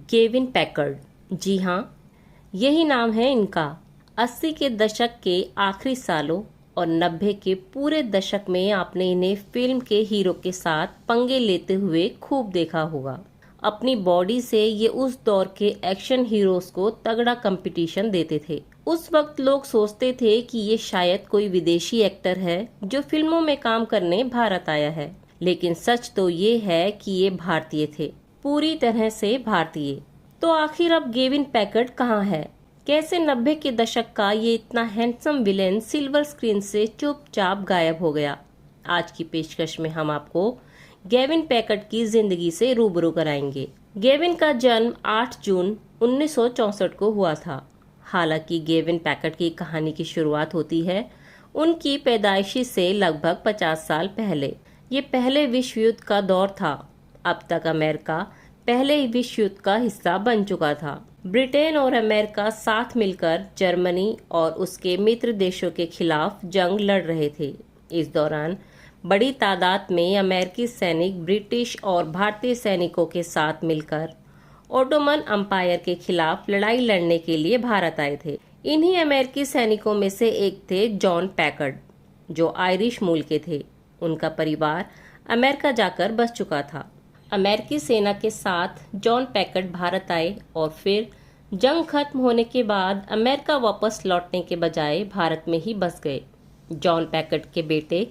Gavin Packard. जी हाँ, यही नाम है इनका। 80 के दशक के आखिरी सालों और 90 के पूरे दशक में आपने इन्हें फिल्म के हीरो के साथ पंगे लेते हुए खूब देखा होगा। अपनी बॉडी से ये उस दौर के एक्शन हीरोज को तगड़ा कंपटीशन देते थे। उस वक्त लोग सोचते थे कि ये शायद कोई विदेशी एक्टर है जो फिल्मों में काम करने भारत आया है, लेकिन सच तो ये है कि ये भारतीय थे, पूरी तरह से भारतीय। तो आखिर अब गेविन पैकर्ड कहाँ है? कैसे 90 के दशक का ये इतना हैंडसम विलेन सिल्वर स्क्रीन से चुपचाप गायब हो गया? आज की पेशकश में हम आपको गेविन पैकर्ड की जिंदगी से रूबरू कराएंगे। गेविन का जन्म 8 जून 1964 को हुआ था। हालांकि गेविन पैकर्ड की कहानी की शुरुआत होती है उनकी पैदाइशी से लगभग 50 साल पहले। ये पहले विश्व युद्ध का दौर था। अब तक अमेरिका पहले ही विश्व युद्ध का हिस्सा बन चुका था। ब्रिटेन और अमेरिका साथ मिलकर जर्मनी और उसके मित्र देशों के खिलाफ जंग लड़ रहे थे। इस दौरान बड़ी तादाद में अमेरिकी सैनिक ब्रिटिश और भारतीय सैनिकों के साथ मिलकर ओटोमन अम्पायर के खिलाफ लड़ाई लड़ने के लिए भारत आए थे। इन्हीं अमेरिकी सैनिकों में से एक थे जॉन पैकर्ड, जो आयरिश मूल के थे। उनका परिवार अमेरिका जाकर बस चुका था। अमेरिकी सेना के साथ जॉन पैकर्ड भारत आए और फिर जंग खत्म होने के बाद अमेरिका वापस लौटने के बजाय भारत में ही बस गए। जॉन पैकर्ड के बेटे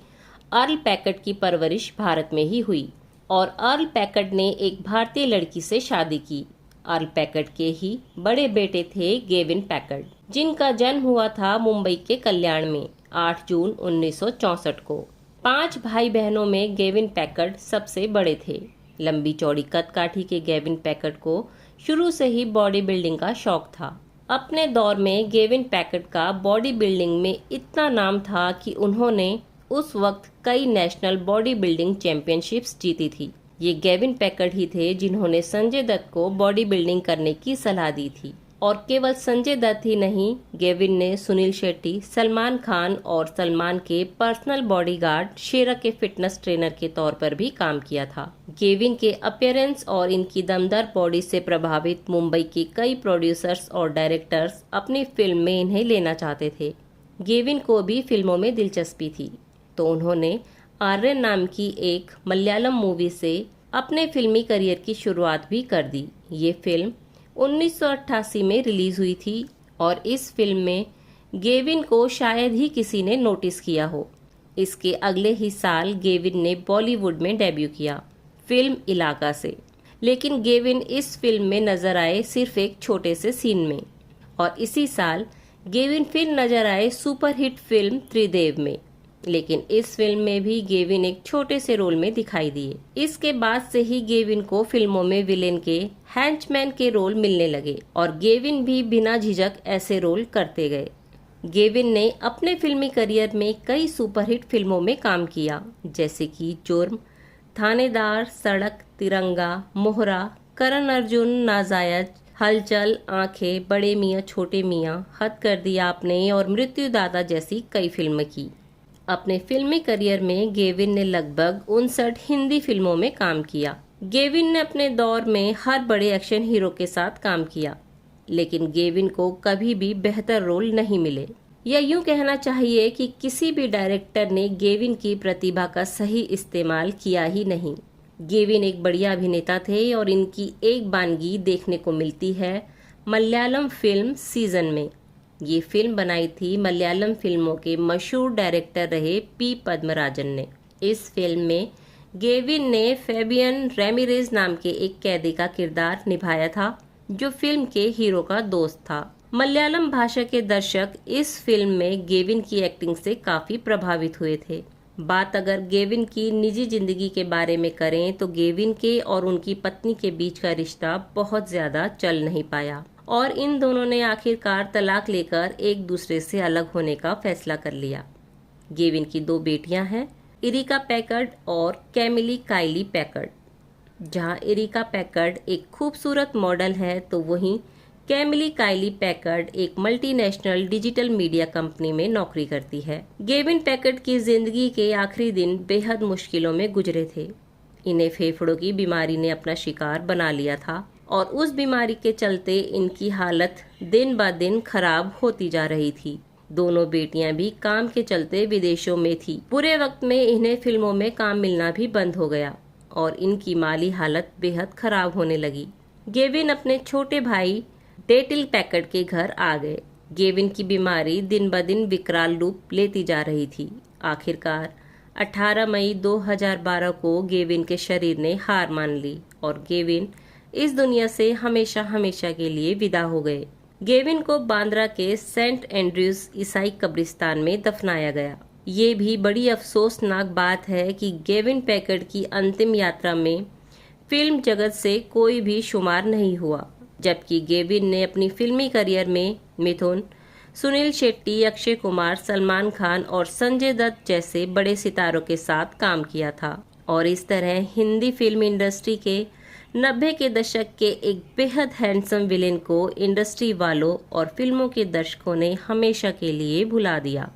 अर्ल पैकर्ड की परवरिश भारत में ही हुई और अर्ल पैकर्ड ने एक भारतीय लड़की से शादी की। अर्ल पैकर्ड के ही बड़े बेटे थे गेविन पैकर्ड, जिनका जन्म हुआ था मुंबई के कल्याण में 8 जून 1964 को। 5 भाई बहनों में गेविन पैकर्ड सबसे बड़े थे। लंबी चौड़ी कदकाठी के गेविन पैकर्ड को शुरू से ही बॉडी बिल्डिंग का शौक था। अपने दौर में गेविन पैकर्ड का बॉडी बिल्डिंग में इतना नाम था कि उन्होंने उस वक्त कई नेशनल बॉडी बिल्डिंग चैंपियनशिप्स जीती थी। ये गेविन पैकर्ड ही थे जिन्होंने संजय दत्त को बॉडी बिल्डिंग करने की सलाह दी थी। और केवल संजय दत्त ही नहीं, गेविन ने सुनील शेट्टी, सलमान खान और सलमान के पर्सनल बॉडीगार्ड शेरा के फिटनेस ट्रेनर के तौर पर भी काम किया था। गेविन के अपीयरेंस और इनकी दमदार बॉडी से प्रभावित मुंबई के कई प्रोड्यूसर्स और डायरेक्टर्स अपनी फिल्म में इन्हें लेना चाहते थे। गेविन को भी फिल्मों में दिलचस्पी थी, तो उन्होंने आर्यन नाम की एक मलयालम मूवी से अपने फिल्मी करियर की शुरुआत भी कर दी। ये फिल्म 1988 में रिलीज हुई थी और इस फिल्म में गेविन को शायद ही किसी ने नोटिस किया हो। इसके अगले ही साल गेविन ने बॉलीवुड में डेब्यू किया फिल्म इलाका से, लेकिन गेविन इस फिल्म में नजर आए सिर्फ एक छोटे से सीन में। और इसी साल गेविन फिर नजर आए सुपरहिट फिल्म त्रिदेव में, लेकिन इस फिल्म में भी गेविन एक छोटे से रोल में दिखाई दिए। इसके बाद से ही गेविन को फिल्मों में विलेन के हैंचमैन के रोल मिलने लगे और गेविन भी बिना झिझक ऐसे रोल करते गए। गेविन ने अपने फिल्मी करियर में कई सुपरहिट फिल्मों में काम किया, जैसे कि जुर्म, थानेदार, सड़क, तिरंगा, मोहरा, करण अर्जुन, नाजायज, हलचल, आंखें, बड़े मियाँ छोटे मियाँ, हद कर दिया आपने और मृत्युदाता जैसी कई फिल्में की। अपने फिल्मी करियर में गेविन ने लगभग 59 हिंदी फिल्मों में काम किया। गेविन ने अपने दौर में हर बड़े एक्शन हीरो के साथ काम किया, लेकिन गेविन को कभी भी बेहतर रोल नहीं मिले। या यूं कहना चाहिए कि किसी भी डायरेक्टर ने गेविन की प्रतिभा का सही इस्तेमाल किया ही नहीं। गेविन एक बढ़िया अभिनेता थे और इनकी एक बानगी देखने को मिलती है मलयालम फिल्म सीजन में। ये फिल्म बनाई थी मलयालम फिल्मों के मशहूर डायरेक्टर रहे पी पद्मराजन ने। इस फिल्म में गेविन ने फेबियन रेमिरेज नाम के एक कैदी का किरदार निभाया था, जो फिल्म के हीरो का दोस्त था। मलयालम भाषा के दर्शक इस फिल्म में गेविन की एक्टिंग से काफी प्रभावित हुए थे। बात अगर गेविन की निजी जिंदगी के बारे में करें तो गेविन के और उनकी पत्नी के बीच का रिश्ता बहुत ज्यादा चल नहीं पाया और इन दोनों ने आखिरकार तलाक लेकर एक दूसरे से अलग होने का फैसला कर लिया। गेविन की 2 बेटियां हैं, इरिका पैकर्ड और कैमिली काइली पैकर्ड। जहां इरिका पैकर्ड एक खूबसूरत मॉडल है, तो वहीं कैमिली काइली पैकर्ड एक मल्टीनेशनल डिजिटल मीडिया कंपनी में नौकरी करती है। गेविन पैकर्ड की जिंदगी के आखिरी दिन बेहद मुश्किलों में गुजरे थे। इन्हें फेफड़ों की बीमारी ने अपना शिकार बना लिया था और उस बीमारी के चलते इनकी हालत दिन ब दिन खराब होती जा रही थी। दोनों बेटियां भी काम के चलते विदेशों में थी। बुरे वक्त में इन्हें फिल्मों में काम मिलना भी बंद हो गया और इनकी माली हालत बेहद खराब होने लगी। गेविन अपने छोटे भाई डेटिल पैकर्ड के घर आ गए। गेविन की बीमारी दिन ब दिन विकराल रूप लेती जा रही थी। आखिरकार 18 मई 2012 को गेविन के शरीर ने हार मान ली और गेविन इस दुनिया से हमेशा हमेशा के लिए विदा हो गए। गेविन को बांद्रा के सेंट एंड्रयूज ईसाई कब्रिस्तान में दफनाया गया। ये भी बड़ी अफसोसनाक बात है कि गेविन पैकर्ड की अंतिम यात्रा में फिल्म जगत से कोई भी शुमार नहीं हुआ, जबकि गेविन ने अपनी फिल्मी करियर में मिथुन, सुनील शेट्टी, अक्षय कुमार, सलमान खान और संजय दत्त जैसे बड़े सितारों के साथ काम किया था और इस तरह हिंदी फिल्म इंडस्ट्री के 90 के दशक के एक बेहद हैंडसम विलेन को इंडस्ट्री वालों और फिल्मों के दर्शकों ने हमेशा के लिए भुला दिया।